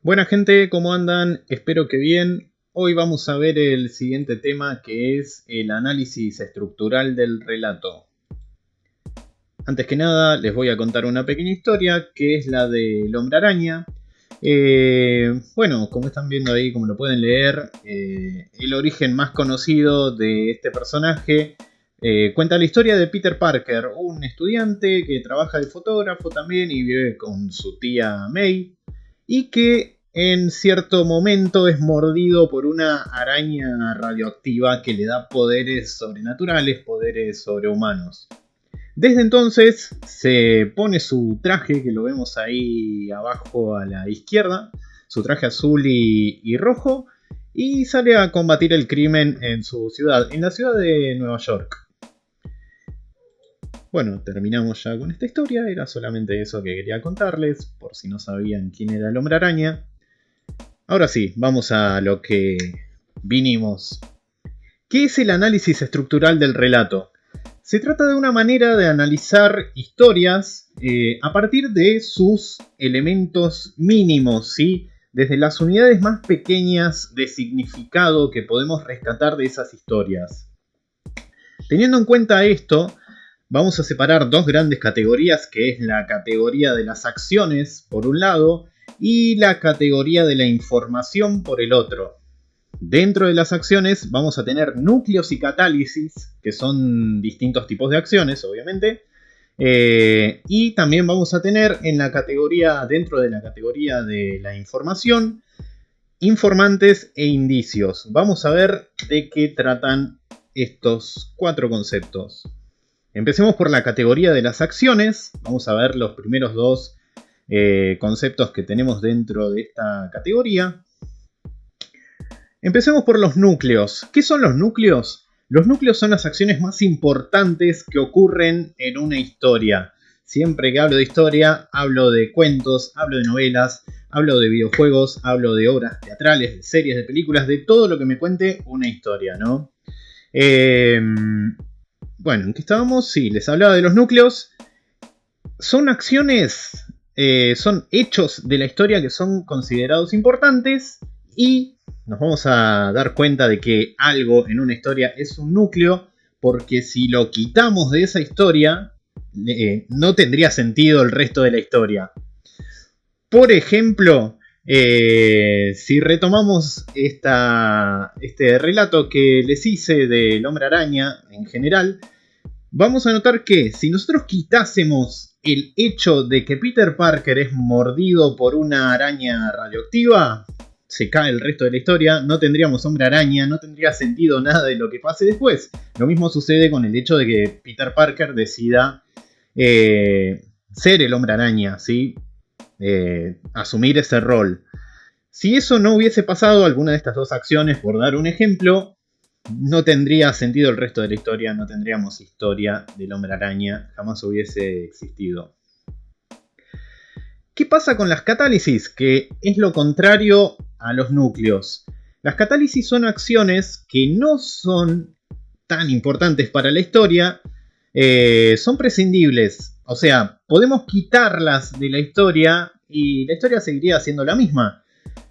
Buena gente, ¿cómo andan? Espero que bien. Hoy vamos a ver el siguiente tema, que es el análisis estructural del relato. Antes que nada, les voy a contar una pequeña historia, que es la del Hombre Araña. Bueno, como están viendo ahí, como lo pueden leer, el origen más conocido de este personaje cuenta la historia de Peter Parker, un estudiante que trabaja de fotógrafo también y vive con su tía May, y que en cierto momento es mordido por una araña radioactiva que le da poderes sobrenaturales, poderes sobrehumanos. Desde entonces se pone su traje, que lo vemos ahí abajo a la izquierda, su traje azul y rojo, y sale a combatir el crimen en su ciudad, en la ciudad de Nueva York. Bueno, terminamos ya con esta historia, era solamente eso que quería contarles, por si no sabían quién era el Hombre Araña. Ahora sí, vamos a lo que vinimos. ¿Qué es el análisis estructural del relato? Se trata de una manera de analizar historias a partir de sus elementos mínimos, ¿sí? Desde las unidades más pequeñas de significado que podemos rescatar de esas historias. Teniendo en cuenta esto, vamos a separar dos grandes categorías, que es la categoría de las acciones, por un lado, y la categoría de la información, por el otro. Dentro de las acciones vamos a tener núcleos y catálisis, que son distintos tipos de acciones, obviamente. Y también vamos a tener en la categoría, dentro de la categoría de la información, informantes e indicios. Vamos a ver de qué tratan estos cuatro conceptos. Empecemos por la categoría de las acciones. Vamos a ver los primeros dos conceptos que tenemos dentro de esta categoría. Empecemos por los núcleos. ¿Qué son los núcleos? Los núcleos son las acciones más importantes que ocurren en una historia. Siempre que hablo de historia, hablo de cuentos, hablo de novelas, hablo de videojuegos, hablo de obras teatrales, de series, de películas, de todo lo que me cuente una historia, ¿no? Bueno, ¿en qué estábamos? Sí, les hablaba de los núcleos. Son acciones, son hechos de la historia que son considerados importantes y nos vamos a dar cuenta de que algo en una historia es un núcleo, porque si lo quitamos de esa historia, no tendría sentido el resto de la historia. Por ejemplo, si retomamos este relato que les hice del Hombre Araña en general, vamos a notar que si nosotros quitásemos el hecho de que Peter Parker es mordido por una araña radioactiva, se cae el resto de la historia, no tendríamos Hombre Araña, no tendría sentido nada de lo que pase después. Lo mismo sucede con el hecho de que Peter Parker decida ser el Hombre Araña, ¿sí? Asumir ese rol. Si eso no hubiese pasado, alguna de estas dos acciones, por dar un ejemplo, no tendría sentido el resto de la historia, no tendríamos historia del Hombre Araña, jamás hubiese existido. ¿Qué pasa con las catálisis? Que es lo contrario a los núcleos. Las catálisis son acciones que no son tan importantes para la historia, son prescindibles. O sea, podemos quitarlas de la historia y la historia seguiría siendo la misma.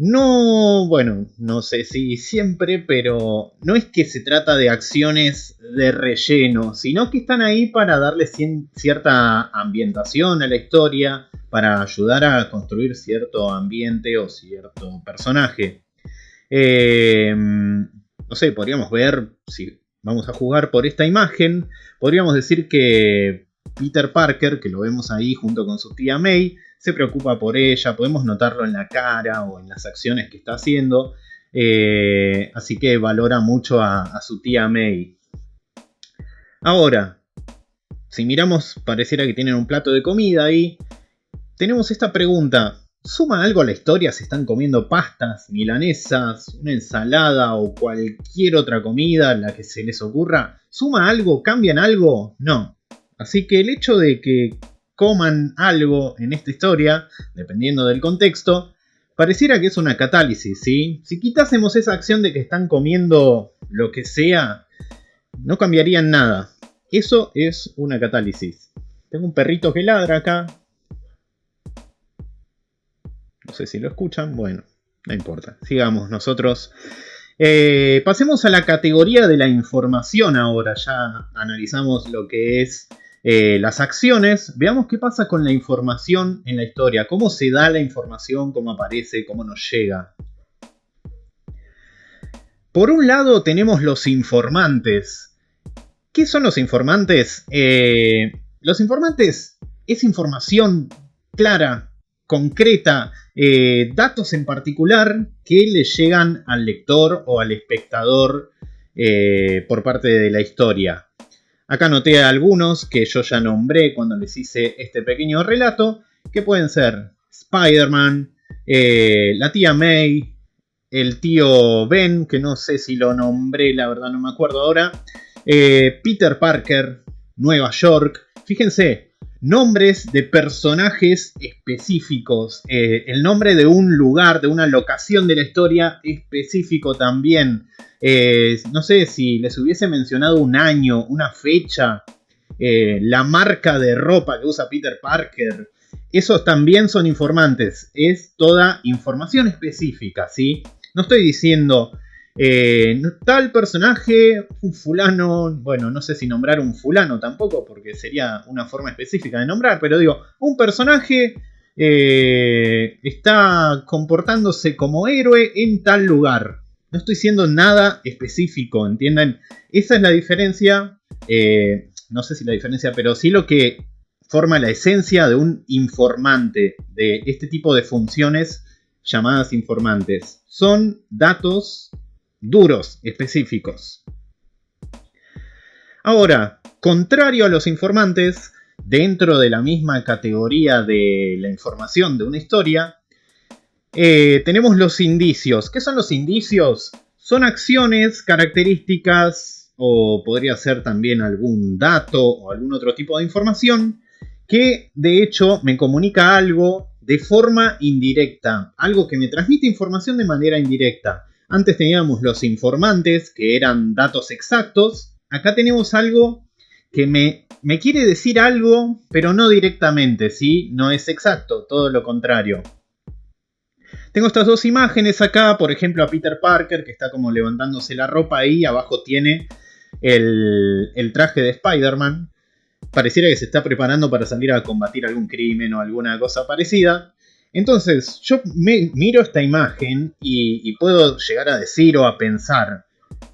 No, bueno, no sé si siempre, pero no es que se trata de acciones de relleno, sino que están ahí para darle cierta ambientación a la historia, para ayudar a construir cierto ambiente o cierto personaje. No sé, podríamos ver, si vamos a jugar por esta imagen, podríamos decir que Peter Parker, que lo vemos ahí junto con su tía May, se preocupa por ella, podemos notarlo en la cara o en las acciones que está haciendo, así que valora mucho a su tía May. Ahora, si miramos, pareciera que tienen un plato de comida ahí, tenemos esta pregunta: ¿suma algo a la historia si están comiendo pastas, milanesas, una ensalada o cualquier otra comida, la que se les ocurra? ¿Suma algo? ¿Cambian algo? No. Así que el hecho de que coman algo en esta historia, dependiendo del contexto, pareciera que es una catálisis, ¿sí? Si quitásemos esa acción de que están comiendo lo que sea, no cambiarían nada. Eso es una catálisis. Tengo un perrito que ladra acá. No sé si lo escuchan. Bueno, no importa. Sigamos nosotros. Pasemos a la categoría de la información ahora. Ya analizamos lo que es las acciones. Veamos qué pasa con la información en la historia. Cómo se da la información, cómo aparece, cómo nos llega. Por un lado tenemos los informantes. ¿Qué son los informantes? Los informantes es información clara, concreta, datos en particular que le llegan al lector o al espectador por parte de la historia. Acá anoté algunos que yo ya nombré cuando les hice este pequeño relato, que pueden ser Spider-Man, la tía May, el tío Ben, que no sé si lo nombré, la verdad no me acuerdo ahora, Peter Parker, Nueva York. Fíjense, nombres de personajes específicos, el nombre de un lugar, de una locación de la historia específico también. No sé si les hubiese mencionado un año, una fecha, la marca de ropa que usa Peter Parker. Esos también son informantes. Es toda información específica, ¿sí? No estoy diciendo tal personaje, un fulano. Bueno, no sé si nombrar un fulano tampoco, porque sería una forma específica de nombrar. Pero digo, un personaje está comportándose como héroe en tal lugar. No estoy diciendo nada específico, ¿entienden? Esa es la diferencia. No sé si la diferencia, pero sí lo que forma la esencia de un informante, de este tipo de funciones llamadas informantes. Son datos duros, específicos. Ahora, contrario a los informantes, dentro de la misma categoría de la información de una historia, tenemos los indicios. ¿Qué son los indicios? Son acciones, características, o podría ser también algún dato o algún otro tipo de información que de hecho me comunica algo de forma indirecta, algo que me transmite información de manera indirecta. Antes teníamos los informantes, que eran datos exactos. Acá tenemos algo que me quiere decir algo, pero no directamente, ¿sí? No es exacto, todo lo contrario. Tengo estas dos imágenes acá, por ejemplo a Peter Parker, que está como levantándose la ropa ahí, abajo tiene el traje de Spider-Man. Pareciera que se está preparando para salir a combatir algún crimen o alguna cosa parecida. Entonces, yo miro esta imagen y puedo llegar a decir o a pensar: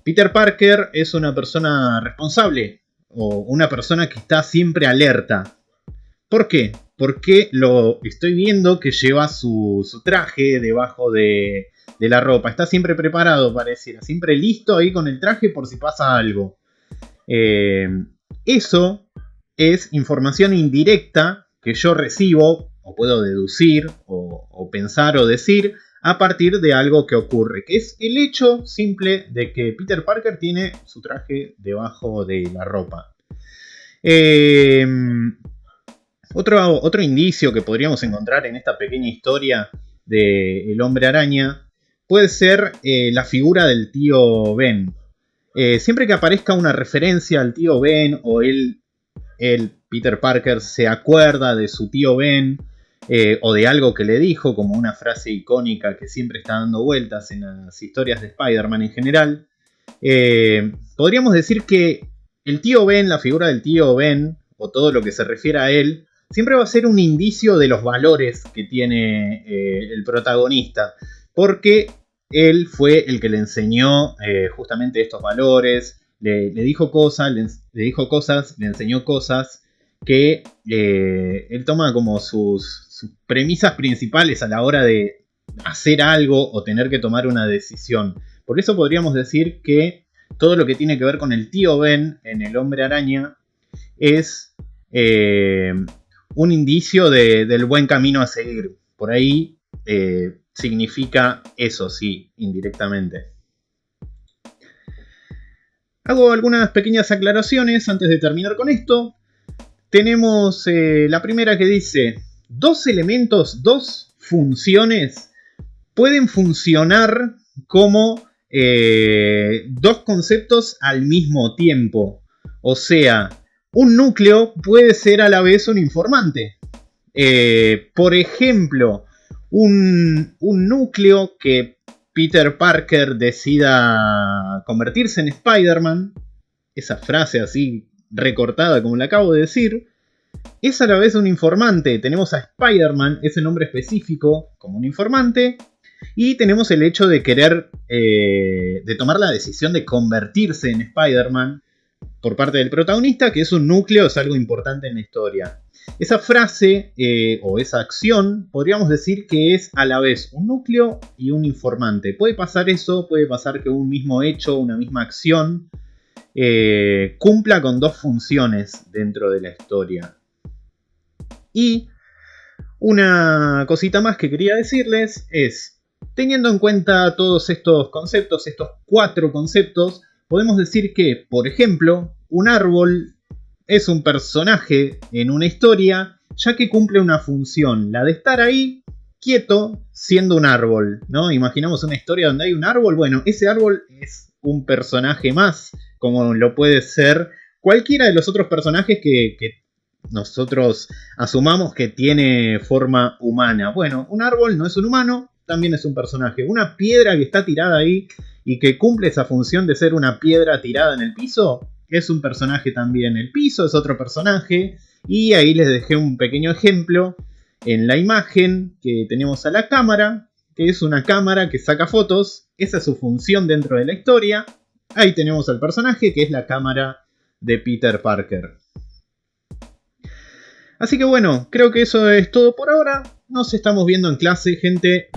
Peter Parker es una persona responsable o una persona que está siempre alerta. ¿Por qué? Porque lo estoy viendo que lleva su traje debajo de la ropa. Está siempre preparado, pareciera. Siempre listo ahí con el traje por si pasa algo. Eso es información indirecta que yo recibo o puedo deducir o pensar o decir a partir de algo que ocurre, que es el hecho simple de que Peter Parker tiene su traje debajo de la ropa. Otro indicio que podríamos encontrar en esta pequeña historia del Hombre Araña puede ser la figura del tío Ben. Siempre que aparezca una referencia al tío Ben o Peter Parker se acuerda de su tío Ben o de algo que le dijo, como una frase icónica que siempre está dando vueltas en las historias de Spider-Man en general, podríamos decir que el tío Ben, la figura del tío Ben, o todo lo que se refiere a él, siempre va a ser un indicio de los valores que tiene el protagonista, porque él fue el que le enseñó justamente estos valores, le dijo cosas, le enseñó cosas que él toma como sus premisas principales a la hora de hacer algo o tener que tomar una decisión. Por eso podríamos decir que todo lo que tiene que ver con el tío Ben en El Hombre Araña es un indicio del buen camino a seguir. Por ahí significa eso, sí, indirectamente. Hago algunas pequeñas aclaraciones antes de terminar con esto. Tenemos la primera que dice: dos elementos, dos funciones pueden funcionar como dos conceptos al mismo tiempo. O sea, un núcleo puede ser a la vez un informante. Por ejemplo, un núcleo que Peter Parker decida convertirse en Spider-Man. Esa frase así recortada como la acabo de decir. Es a la vez un informante. Tenemos a Spider-Man, ese nombre específico, como un informante. Y tenemos el hecho de querer, de tomar la decisión de convertirse en Spider-Man por parte del protagonista, que es un núcleo, es algo importante en la historia. Esa frase o esa acción podríamos decir que es a la vez un núcleo y un informante. Puede pasar eso, puede pasar que un mismo hecho, una misma acción cumpla con dos funciones dentro de la historia. Y una cosita más que quería decirles es, teniendo en cuenta todos estos conceptos, estos 4 conceptos, podemos decir que, por ejemplo, un árbol es un personaje en una historia, ya que cumple una función, la de estar ahí quieto siendo un árbol, ¿no? Imaginamos una historia donde hay un árbol, bueno, ese árbol es un personaje más, como lo puede ser cualquiera de los otros personajes que nosotros asumamos que tiene forma humana. Bueno, un árbol no es un humano, también es un personaje. Una piedra que está tirada ahí y que cumple esa función de ser una piedra tirada en el piso, es un personaje también. El piso es otro personaje. Y ahí les dejé un pequeño ejemplo en la imagen que tenemos a la cámara, que es una cámara que saca fotos. Esa es su función dentro de la historia. Ahí tenemos al personaje, que es la cámara de Peter Parker. Así que bueno, creo que eso es todo por ahora. Nos estamos viendo en clase, gente.